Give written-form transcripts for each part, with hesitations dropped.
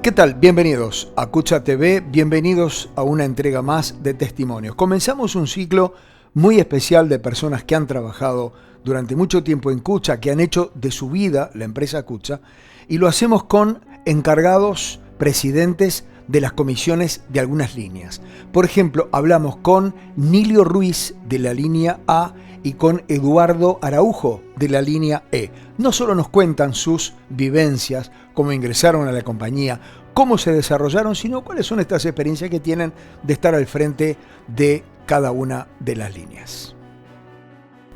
¿Qué tal? Bienvenidos a Cucha TV, bienvenidos a una entrega más de testimonios. Comenzamos un ciclo muy especial de personas que han trabajado durante mucho tiempo en Cucha, que han hecho de su vida la empresa Cucha, y lo hacemos con encargados, presidentes de las comisiones de algunas líneas. Por ejemplo, hablamos con Nilio Ruiz de la línea A y con Eduardo Araujo de la línea E. No solo nos cuentan sus vivencias, cómo ingresaron a la compañía, cómo se desarrollaron, sino cuáles son estas experiencias que tienen de estar al frente de cada una de las líneas.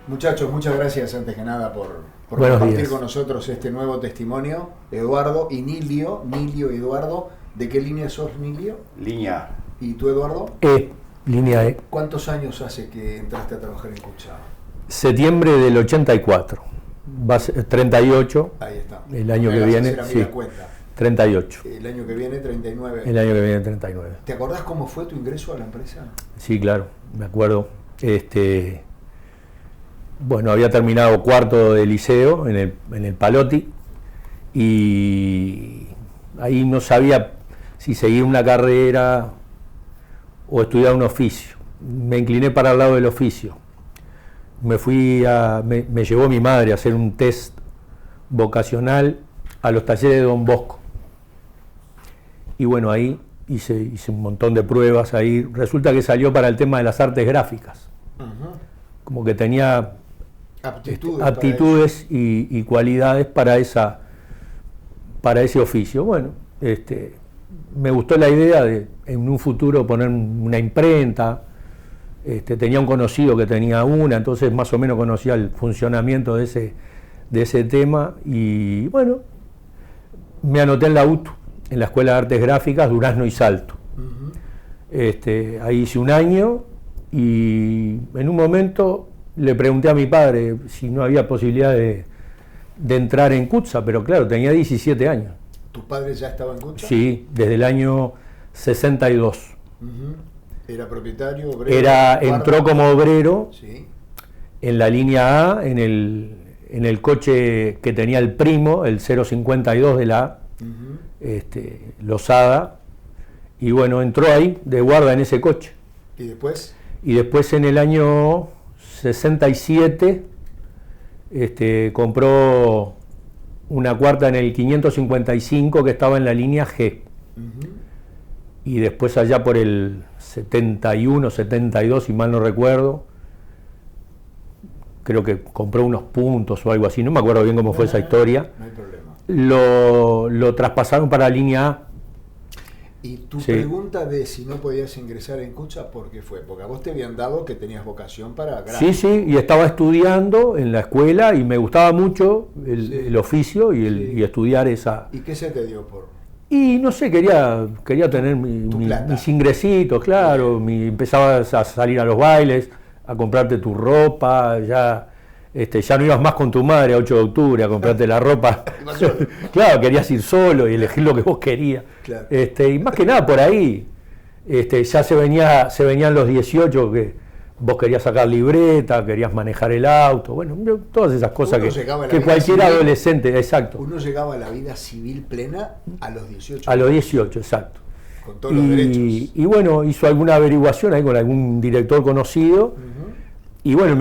Muchachos, muchas gracias antes que nada por compartir con nosotros este nuevo testimonio. Eduardo y Nilio, y Eduardo, ¿de qué línea sos, Nilio? Línea A. ¿Y tú, Eduardo? Línea E. ¿Cuántos años hace que entraste a trabajar en Cucha? Septiembre del 84. Va a ser 38. Ahí está. El año que viene. Sí, 38. El año que viene, 39. El año que viene, 39. ¿Te acordás cómo fue tu ingreso a la empresa? Sí, claro, me acuerdo. Bueno, había terminado cuarto de liceo en el Palotti y ahí no sabía si seguir una carrera o estudiar un oficio. Me incliné para el lado del oficio. Me llevó mi madre a hacer un test vocacional a los talleres de Don Bosco. Y bueno, ahí hice un montón de pruebas. Ahí resulta que salió para el tema de las artes gráficas. Como que tenía aptitudes y cualidades para ese oficio. Bueno, me gustó la idea de en un futuro poner una imprenta. Tenía un conocido que tenía una, entonces más o menos conocía el funcionamiento de ese tema y bueno, me anoté en la UTU, en la Escuela de Artes Gráficas, Durazno y Salto. Ahí hice un año y en un momento le pregunté a mi padre si no había posibilidad de entrar en Cucha, pero claro, tenía 17 años. ¿Tu padre ya estaba en Cucha? Sí, desde el año 62. ¿Era propietario, obrero? Entró como obrero, sí, en la línea A, en el coche que tenía el primo, el 052 de la A, Losada, y bueno, entró ahí de guarda en ese coche. ¿Y después? Y después en el año 67 compró una cuarta en el 555 que estaba en la línea G. Y después allá por el 71, 72, si mal no recuerdo, creo que compró unos puntos o algo así, no me acuerdo bien cómo fue esa historia. No hay problema. Lo traspasaron para la línea A. Y tu pregunta de si no podías ingresar en Cucha, ¿por qué fue? Porque a vos te habían dado que tenías vocación para gráfico. Sí, y estaba estudiando en la escuela y me gustaba mucho el oficio y estudiar esa... ¿Y qué se te dio por...? Y no sé, quería tener mis ingresitos, claro, empezabas a salir a los bailes, a comprarte tu ropa, ya no ibas más con tu madre a 8 de octubre a comprarte la ropa. Claro, querías ir solo y elegir lo que vos querías. Claro. Y más que nada por ahí, ya se venían los 18 que vos querías sacar libreta, querías manejar el auto, bueno, todas esas cosas que cualquier adolescente, exacto. Uno llegaba a la vida civil plena a los 18. A los 18, exacto. Con todos los derechos. Y bueno, hizo alguna averiguación ahí con algún director conocido, y bueno,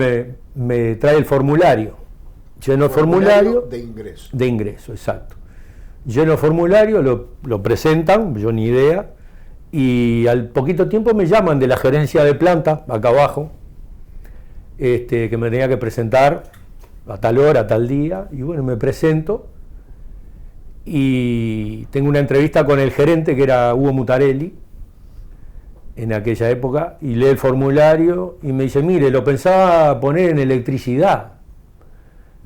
me trae el formulario. Lleno el formulario de ingreso. De ingreso, exacto. Lleno el formulario, lo presentan, yo ni idea. Y al poquito tiempo me llaman de la gerencia de planta, acá abajo, que me tenía que presentar a tal hora, a tal día, y bueno, me presento y tengo una entrevista con el gerente, que era Hugo Mutarelli, en aquella época, y lee el formulario y me dice, mire, lo pensaba poner en electricidad.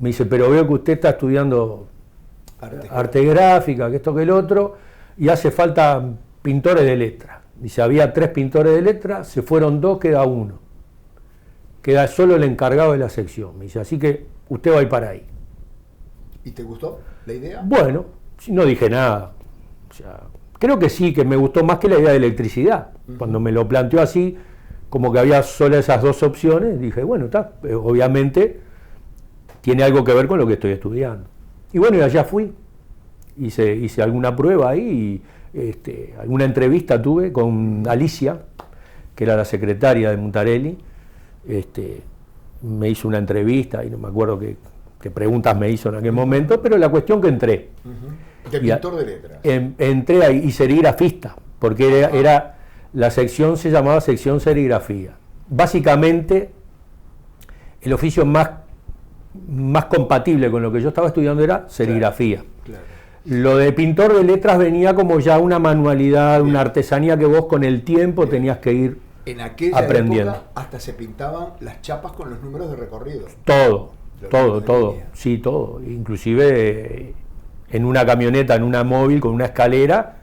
Me dice, pero veo que usted está estudiando arte gráfica, que esto que el otro, y hace falta pintores de letra. Dice, había 3 pintores de letra, se fueron 2, queda 1. Queda solo el encargado de la sección. Me dice, así que usted va a ir para ahí. ¿Y te gustó la idea? Bueno, no dije nada. O sea, creo que sí, que me gustó más que la idea de electricidad. Cuando me lo planteó así, como que había solo esas 2 opciones, dije, bueno, está, obviamente tiene algo que ver con lo que estoy estudiando. Y bueno, y allá fui. Hice alguna prueba ahí alguna entrevista tuve con Alicia, que era la secretaria de Muntarelli. Me hizo una entrevista y no me acuerdo qué preguntas me hizo en aquel momento, pero la cuestión que entré. De pintor de letras. Entré ahí y serigrafista, porque era la sección, se llamaba sección serigrafía. Básicamente, el oficio más compatible con lo que yo estaba estudiando era serigrafía. Claro. Lo de pintor de letras venía como ya una manualidad, una artesanía que vos con el tiempo tenías que ir en aquella aprendiendo. Época hasta se pintaban las chapas con los números de recorrido. Todo. Sí, todo. Inclusive en una camioneta, en una móvil, con una escalera,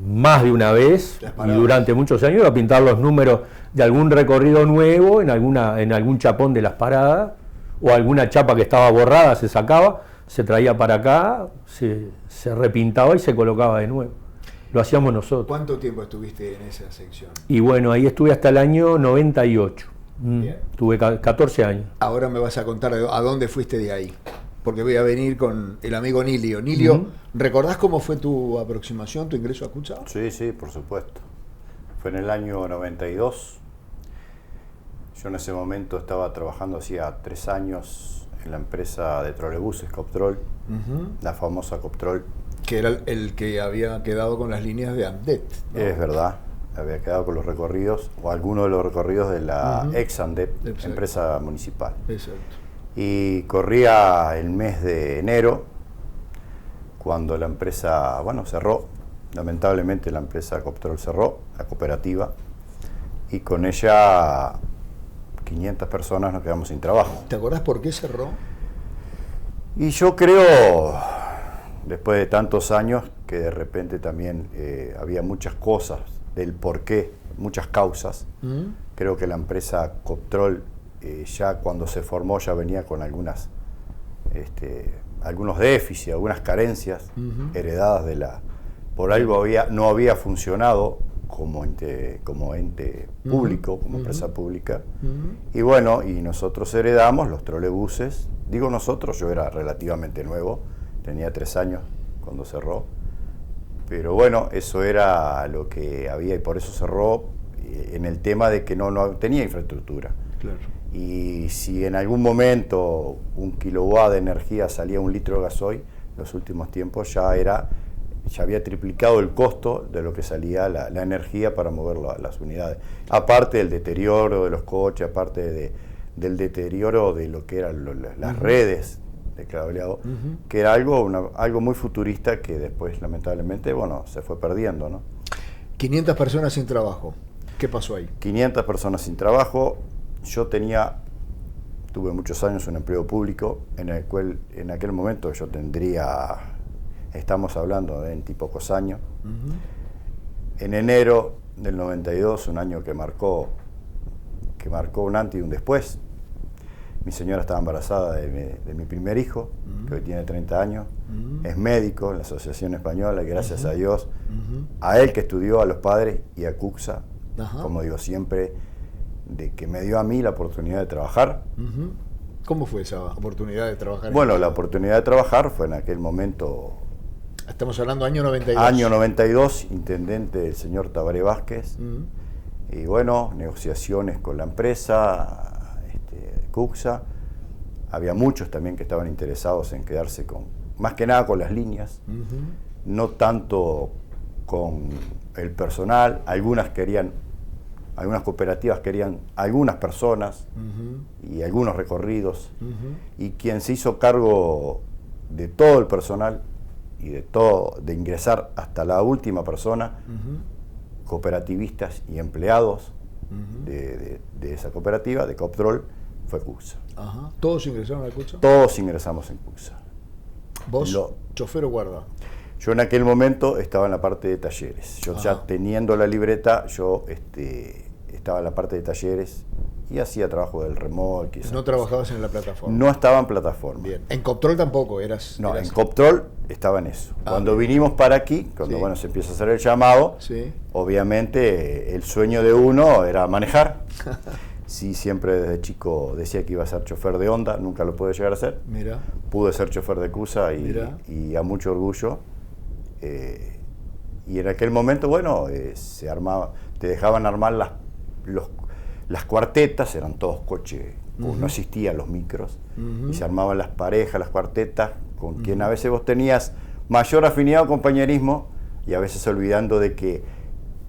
más de una vez, y durante muchos años, iba a pintar los números de algún recorrido nuevo, en algún chapón de las paradas, o alguna chapa que estaba borrada, se sacaba, se traía para acá, se repintaba y se colocaba de nuevo. Lo hacíamos nosotros. ¿Cuánto tiempo estuviste en esa sección? Y bueno, ahí estuve hasta el año 98. Tuve 14 años. Ahora me vas a contar a dónde fuiste de ahí, porque voy a venir con el amigo Nilio. Nilio, ¿recordás cómo fue tu aproximación, tu ingreso a Cucha? Sí, por supuesto. Fue en el año 92. Yo en ese momento estaba trabajando hacía 3 años en la empresa de trolebuses Coptrol, la famosa Coptrol. Que era el que había quedado con las líneas de Amdet, ¿no? Es verdad, había quedado con los recorridos, o algunos de los recorridos de la ex Amdet, empresa municipal. Exacto. Y corría el mes de enero, cuando la empresa, cerró. Lamentablemente la empresa Coptrol cerró, la cooperativa, y con ella 500 personas nos quedamos sin trabajo. ¿Te acordás por qué cerró? Y yo creo, después de tantos años, que de repente también había muchas cosas del porqué, muchas causas. Creo que la empresa Coptrol ya cuando se formó ya venía con algunos déficits, algunas carencias heredadas por algo no había funcionado como ente público, como empresa pública. Y bueno, y nosotros heredamos los trolebuses. Digo nosotros, yo era relativamente nuevo, tenía 3 años cuando cerró. Pero bueno, eso era lo que había y por eso cerró en el tema de que no tenía infraestructura. Claro. Y si en algún momento 1 kilowatt de energía salía 1 litro de gasoil, en los últimos tiempos ya había triplicado el costo de lo que salía la energía para mover las unidades. Aparte del deterioro de los coches, aparte del deterioro de lo que eran las redes de cableado, que era algo muy futurista que después lamentablemente se fue perdiendo, ¿no? 500 personas sin trabajo. ¿Qué pasó ahí? 500 personas sin trabajo. Yo tuve muchos años un empleo público en el cual en aquel momento yo estamos hablando de 20 y pocos años. En enero del 92, un año que marcó un antes y un después. Mi señora estaba embarazada de mi primer hijo, que hoy tiene 30 años. Es médico en la Asociación Española, y gracias a Dios, a él que estudió, a los padres y a Cuxa, como digo siempre, de que me dio a mí la oportunidad de trabajar. ¿Cómo fue esa oportunidad de trabajar? Bueno, la oportunidad de trabajar fue en aquel momento. Estamos hablando año 92. Año 92, intendente el señor Tabaré Vázquez. Y bueno, negociaciones con la empresa, Cuxa. Había muchos también que estaban interesados en quedarse más que nada con las líneas, no tanto con el personal. Algunas cooperativas querían algunas personas y algunos recorridos. Y quien se hizo cargo de todo el personal y de ingresar hasta la última persona, cooperativistas y empleados de esa cooperativa, de Coptrol, fue Cuxa. ¿Todos ingresaron a Cuxa? Todos ingresamos en Cuxa. ¿Vos, chofer o guarda? Yo en aquel momento estaba en la parte de talleres. Yo ya teniendo la libreta, yo estaba en la parte de talleres y hacía trabajo del remolque. ¿No trabajabas en la plataforma? No estaba en plataforma. Bien. ¿En Coptrol tampoco eras? No, en Coptrol estaba en eso. Cuando vinimos para aquí, cuando se empieza a hacer el llamado, obviamente el sueño de uno era manejar. Sí, siempre desde chico decía que iba a ser chofer de Honda, nunca lo pude llegar a ser. Pude ser chofer de Cuxa y a mucho orgullo Y en aquel momento, bueno, se armaba, te dejaban armar las cuartetas, eran todos coches, no existían los micros, y se armaban las parejas, las cuartetas, con quien a veces vos tenías mayor afinidad o compañerismo, y a veces olvidando de que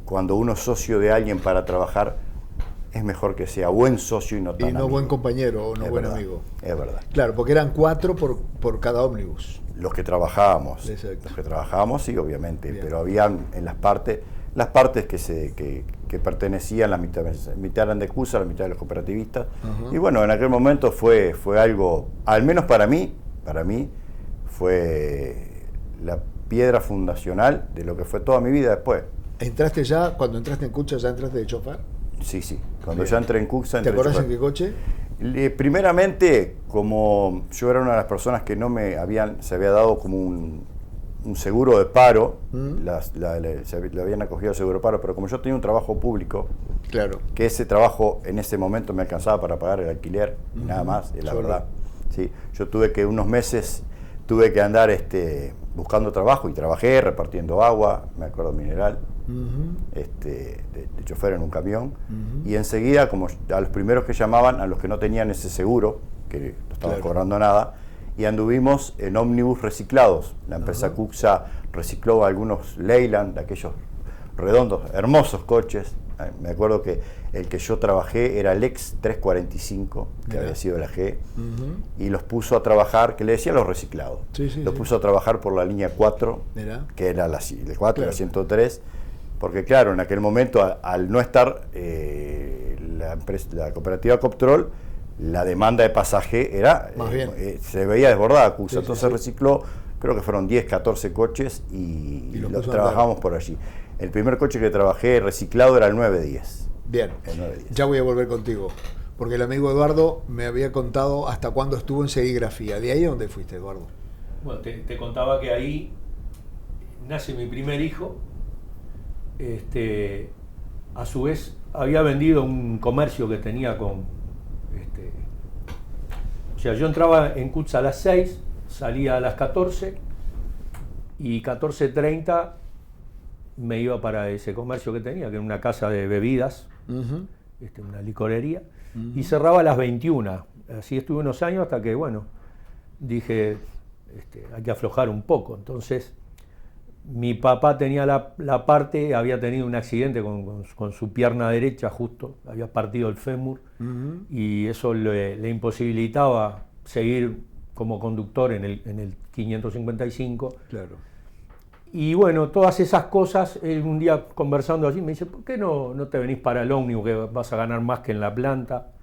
cuando uno es socio de alguien para trabajar, es mejor que sea buen socio y no tan amigo. Buen compañero o no buen amigo. Es verdad. Claro, porque eran 4 por cada ómnibus. Los que trabajábamos. Exacto. Los que trabajábamos, sí, obviamente. Bien. Pero habían en las partes que pertenecían, la mitad eran de CUSA, la mitad de los cooperativistas. Y bueno, en aquel momento fue algo, al menos para mí, fue la piedra fundacional de lo que fue toda mi vida después. Cuando entraste en Cucha, ya entraste de chofer? Sí. Cuando ya entré en CUSA... ¿Te acordás en qué coche? Primeramente, como yo era una de las personas que se había dado como un seguro de paro, le habían acogido el seguro de paro, pero como yo tenía un trabajo público, claro, que ese trabajo en ese momento me alcanzaba para pagar el alquiler, y nada más, la verdad. Sí, yo unos meses tuve que andar buscando trabajo, y trabajé repartiendo agua, me acuerdo, mineral, de chofer en un camión, y enseguida, como a los primeros que llamaban, a los que no tenían ese seguro, que no estaban cobrando nada, y anduvimos en ómnibus reciclados. La empresa CUSA recicló algunos Leyland, aquellos redondos, hermosos coches. Me acuerdo que el que yo trabajé era el ex 345, que había sido la G, y los puso a trabajar, que le decía los reciclados, los puso a trabajar por la línea 4, que era la 4, la 103, porque claro, en aquel momento, al no estar la cooperativa Coptrol, la demanda de pasaje era se veía desbordada CUSA, entonces recicló, creo que fueron 10, 14 coches y los trabajamos por allí. El primer coche que trabajé reciclado era el 910. Bien, ya voy a volver contigo, porque el amigo Eduardo me había contado hasta cuándo estuvo en serigrafía. ¿De ahí a dónde fuiste, Eduardo? Bueno, te contaba que ahí nace mi primer hijo. A su vez había vendido un comercio que tenía con... O sea, yo entraba en CUTS a las 6, salía a las 14 y 14:30 me iba para ese comercio que tenía, que era una casa de bebidas, una licorería, y cerraba a las 21. Así estuve unos años hasta que, bueno, dije, hay que aflojar un poco. Entonces, mi papá tenía la parte, había tenido un accidente con su pierna derecha justo, había partido el fémur, y eso le imposibilitaba seguir como conductor en el 555. Claro. Y bueno, todas esas cosas, un día conversando allí me dice, ¿por qué no te venís para el ómnibus que vas a ganar más que en la planta?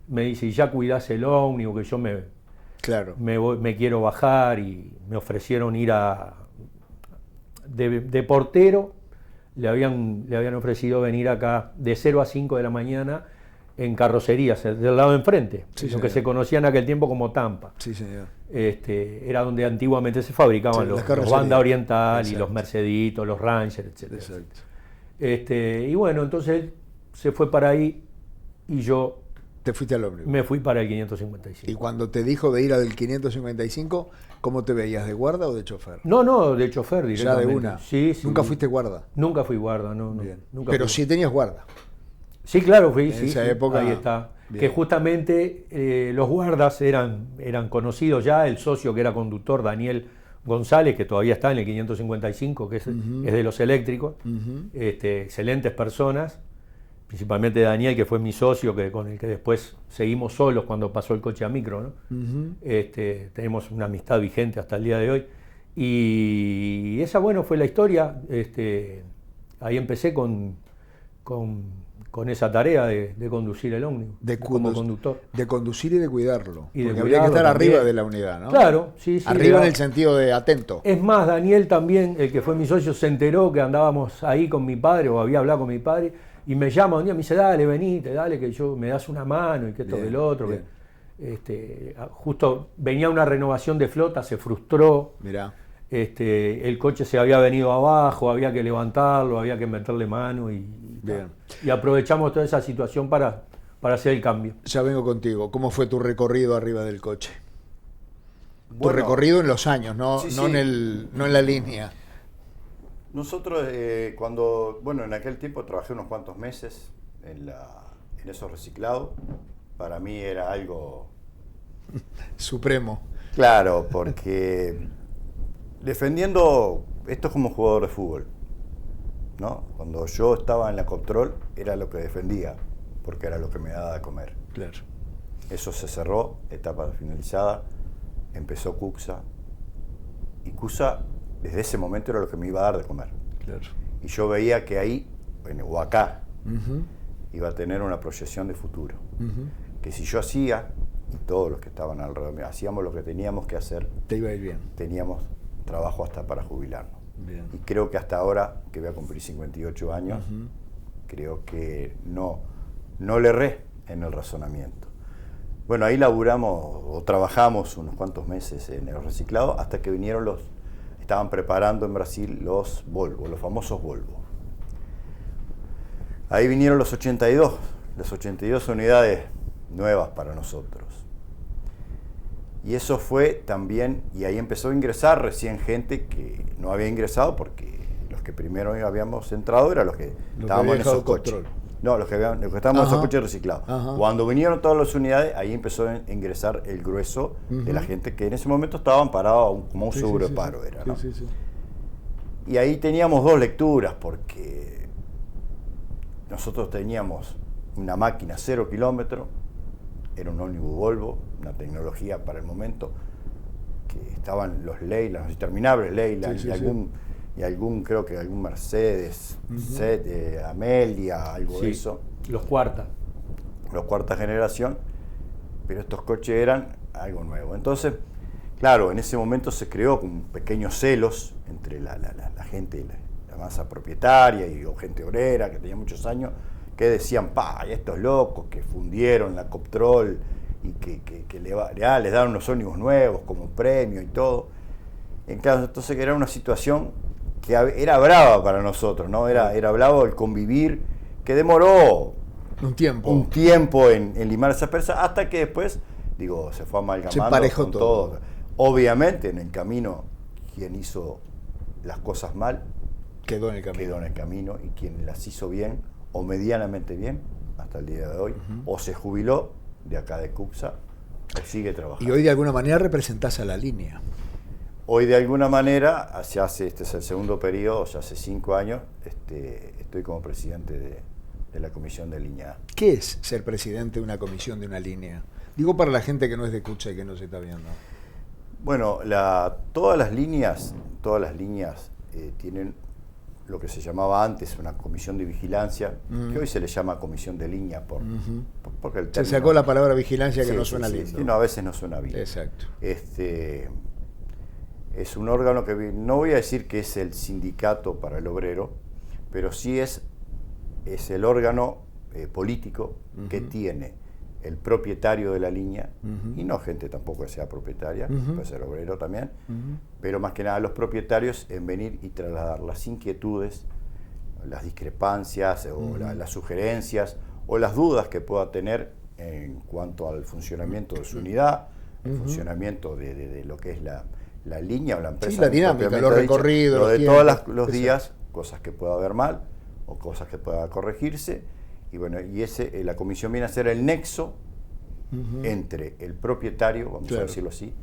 Me dice, y ya cuidás el ómnibus, que yo me quiero bajar, y me ofrecieron ir de portero, le habían ofrecido venir acá de 0 a 5 de la mañana en carrocerías, del lado de enfrente, lo que se conocía en aquel tiempo como Tampa. Sí, señor. Era donde antiguamente se fabricaban los Banda Oriental. Exacto. Y los Merceditos, los Ranger, etc. Exacto. Y bueno, entonces él se fue para ahí y yo... ¿Te fuiste al ómnibus? Me fui para el 555. ¿Y cuando te dijo de ir al 555, cómo te veías, de guarda o de chofer? No, de chofer directamente. Ya de una. Sí. ¿Nunca fuiste guarda? Nunca fui guarda, no. Nunca Pero fui. Sí tenías guarda. Sí, claro, fui. En esa época. Ahí está. Bien. Que justamente los guardas eran conocidos ya. El socio que era conductor, Daniel González, que todavía está en el 555, que es de los eléctricos. Excelentes personas. Principalmente Daniel, que fue mi socio, con el que después seguimos solos cuando pasó el coche a micro, ¿no? Tenemos una amistad vigente hasta el día de hoy. Y esa, bueno, fue la historia. Ahí empecé con esa tarea de conducir el ómnibus como conductor. De conducir y de cuidarlo. Y de porque habría que estar también arriba de la unidad, ¿no? Claro, sí. Arriba en el sentido de atento. Es más, Daniel también, el que fue mi socio, se enteró que andábamos ahí con mi padre, o había hablado con mi padre, y me llama un día, me dice, dale, venite, dale, que me das una mano, y que esto, que lo otro. Que, justo venía una renovación de flota, se frustró. Mirá. El coche se había venido abajo, había que levantarlo, había que meterle mano y aprovechamos toda esa situación para hacer el cambio. Ya vengo contigo. ¿Cómo fue tu recorrido arriba del coche? Bueno, tu recorrido en los años, no sí. en la línea. Nosotros, en aquel tiempo trabajé unos cuantos meses en esos reciclados. Para mí era algo supremo. Claro, porque defendiendo, esto es como jugador de fútbol, ¿no? Cuando yo estaba en la Coptrol era lo que defendía, porque era lo que me daba de comer. Claro. Eso se cerró, etapa finalizada, empezó CUCSA, y CUCSA desde ese momento era lo que me iba a dar de comer. Claro. Y yo veía que ahí, o acá, iba a tener una proyección de futuro. Que si yo hacía, y todos los que estaban alrededor mío, hacíamos lo que teníamos que hacer, te iba a ir bien. Teníamos trabajo hasta para jubilarnos. Bien. Y creo que hasta ahora, que voy a cumplir 58 años, creo que no le erré en el razonamiento. Bueno, ahí laburamos o trabajamos unos cuantos meses en el reciclado hasta que vinieron estaban preparando en Brasil los Volvo, los famosos Volvo. Ahí vinieron las 82 unidades nuevas para nosotros. Y eso fue también, y ahí empezó a ingresar recién gente que no había ingresado porque los que primero habíamos entrado eran los que estábamos en esos coches. No, los que estábamos en esos coches reciclados. Cuando vinieron todas las unidades, ahí empezó a ingresar el grueso de la gente que en ese momento estaban parados como un seguro de paro. Era, ¿no? Y ahí teníamos dos lecturas, porque nosotros teníamos una máquina 0 kilómetros, era un ómnibus Volvo, una tecnología para el momento, que estaban los Leyland, los interminables Leyland, y algún, creo que algún Mercedes, Amelia, algo de eso. Los cuarta generación, pero estos coches eran algo nuevo. Entonces, claro, en ese momento se creó con pequeños celos entre la gente, la masa propietaria o gente obrera que tenía muchos años, que decían, estos locos que fundieron la Coptrol y que les dan unos ómnibus nuevos como premio y todo. Entonces era una situación que era brava para nosotros, ¿no? Era bravo el convivir, que demoró un tiempo en limar esas persas, hasta que después, se fue amalgamando. Se parejó con todo. Obviamente, en el camino, quien hizo las cosas mal quedó en el camino, y quien las hizo bien o medianamente bien hasta el día de hoy, o se jubiló de acá de CUCSA o sigue trabajando. Y hoy de alguna manera representás a la línea. Hoy de alguna manera, este es el segundo periodo, ya hace 5 años, estoy como presidente de la comisión de línea A. ¿Qué es ser presidente de una comisión de una línea? Digo para la gente que no es de CUCSA y que no se está viendo. Bueno, todas las líneas tienen lo que se llamaba antes una comisión de vigilancia, que hoy se le llama comisión de línea porque el término, se sacó la palabra vigilancia que no suena lindo. Sí, no, a veces no suena bien. Exacto. Es un órgano que no voy a decir que es el sindicato para el obrero, pero sí es el órgano político que tiene el propietario de la línea, y no gente tampoco que sea propietaria, puede ser obrero también, pero más que nada los propietarios en venir y trasladar las inquietudes, las discrepancias o las sugerencias o las dudas que pueda tener en cuanto al funcionamiento de su unidad, el funcionamiento de lo que es la línea o la empresa. Sí, la dinámica, los recorridos, lo de todos los días, cosas que pueda haber mal o cosas que pueda corregirse. Y bueno, la comisión viene a ser el nexo entre el propietario, vamos a decirlo así,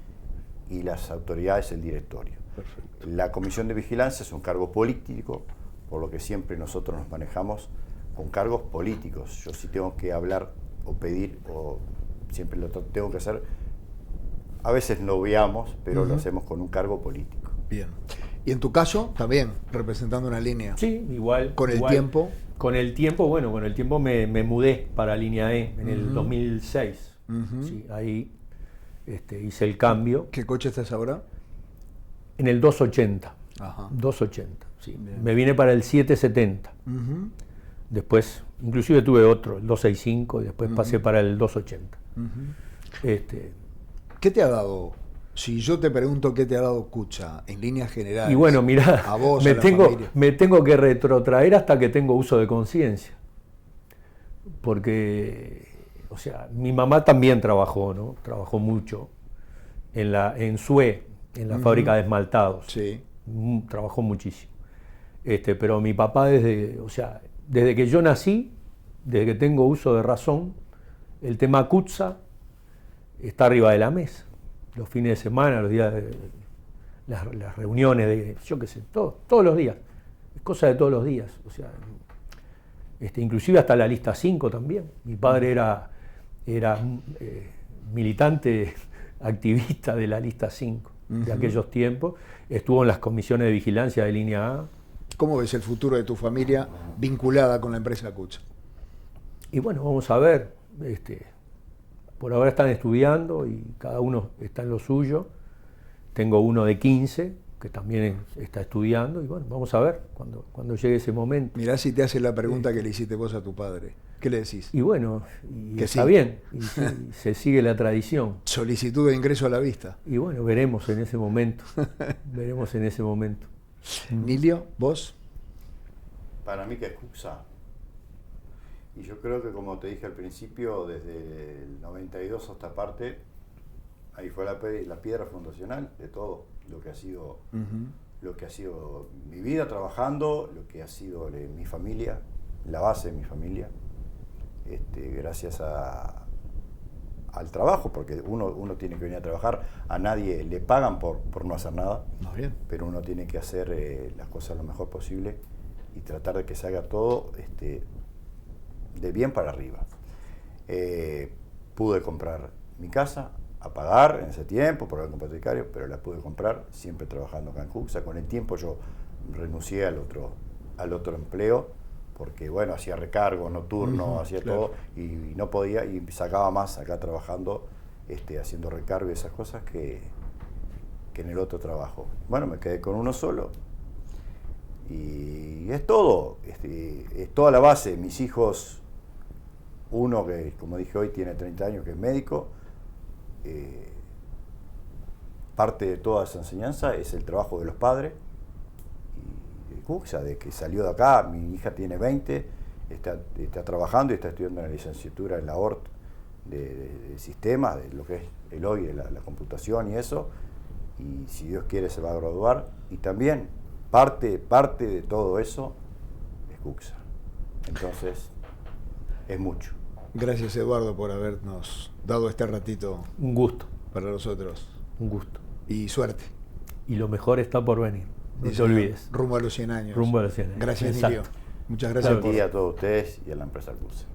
y las autoridades, el directorio. Perfecto. La comisión de vigilancia es un cargo político, por lo que siempre nosotros nos manejamos con cargos políticos. Yo sí tengo que hablar o pedir, o siempre lo tengo que hacer. A veces lo veamos, pero lo hacemos con un cargo político. Bien. Y en tu caso, también representando una línea. Sí, igual. ¿Con el tiempo? Con el tiempo me mudé para Línea E en el 2006. Sí, ahí hice el cambio. ¿Qué coche estás ahora? En el 280. Ajá. 280, sí. Me vine para el 770. Después, inclusive tuve otro, el 265, y después pasé para el 280. ¿Qué te ha dado? Si yo te pregunto qué te ha dado CUCSA en líneas generales. Y bueno, mirá, a vos, me tengo que retrotraer hasta que tengo uso de conciencia. Porque, mi mamá también trabajó, ¿no? Trabajó mucho en SUE, en la fábrica de esmaltados. Sí. Trabajó muchísimo. Pero mi papá desde que yo nací, desde que tengo uso de razón, el tema CUTSA está arriba de la mesa. Los fines de semana, los días de las reuniones, yo qué sé, todos los días. Es cosa de todos los días. O sea, inclusive hasta la lista 5 también. Mi padre era militante, activista de la lista 5 de aquellos tiempos. Estuvo en las comisiones de vigilancia de línea A. ¿Cómo ves el futuro de tu familia vinculada con la empresa CUTSA? Y bueno, vamos a ver. Por ahora están estudiando y cada uno está en lo suyo. Tengo uno de 15 que también está estudiando y bueno, vamos a ver cuando llegue ese momento. Mirá si te hace la pregunta que le hiciste vos a tu padre. ¿Qué le decís? Y bueno, que está sí. Bien, y se sigue la tradición. Solicitud de ingreso a la vista. Y bueno, veremos en ese momento. Veremos en ese momento. Nilio, ¿vos? Para mí que es CUTSA. Y yo creo que, como te dije al principio, desde el 92 hasta parte, ahí fue la piedra fundacional de todo lo que ha sido, lo que ha sido mi vida trabajando, lo que ha sido mi familia, la base de mi familia, gracias al trabajo, porque uno tiene que venir a trabajar, a nadie le pagan por no hacer nada, Bien. pero uno tiene que hacer las cosas lo mejor posible y tratar de que se haga todo de bien para arriba. Pude comprar mi casa a pagar en ese tiempo por el banco hipotecario, pero la pude comprar siempre trabajando acá en CUTSA. Con el tiempo yo renuncié al otro empleo porque bueno, hacía recargos nocturnos, hacía claro. todo y no podía y sacaba más acá trabajando, haciendo recargo y esas cosas que en el otro trabajo. Bueno, me quedé con uno solo. Y es todo, es toda la base. Mis hijos, uno que, como dije hoy, tiene 30 años, que es médico, parte de toda esa enseñanza es el trabajo de los padres, y de CUTSA, de que salió de acá. Mi hija tiene 20, está trabajando y está estudiando una licenciatura en la ORT de sistemas, de lo que es el hoy, de la computación y eso, y si Dios quiere se va a graduar, y también parte de todo eso es CUTSA. Entonces, es mucho. Gracias, Eduardo, por habernos dado este ratito Un gusto, para nosotros. un gusto. Y suerte. Y lo mejor está por venir. No Sí, te señor. olvides. Rumbo a los 100 años. Rumbo a los 100 años. Gracias, Exacto. Nilio. Muchas gracias Buen día a todos ustedes y a la empresa CUTSA.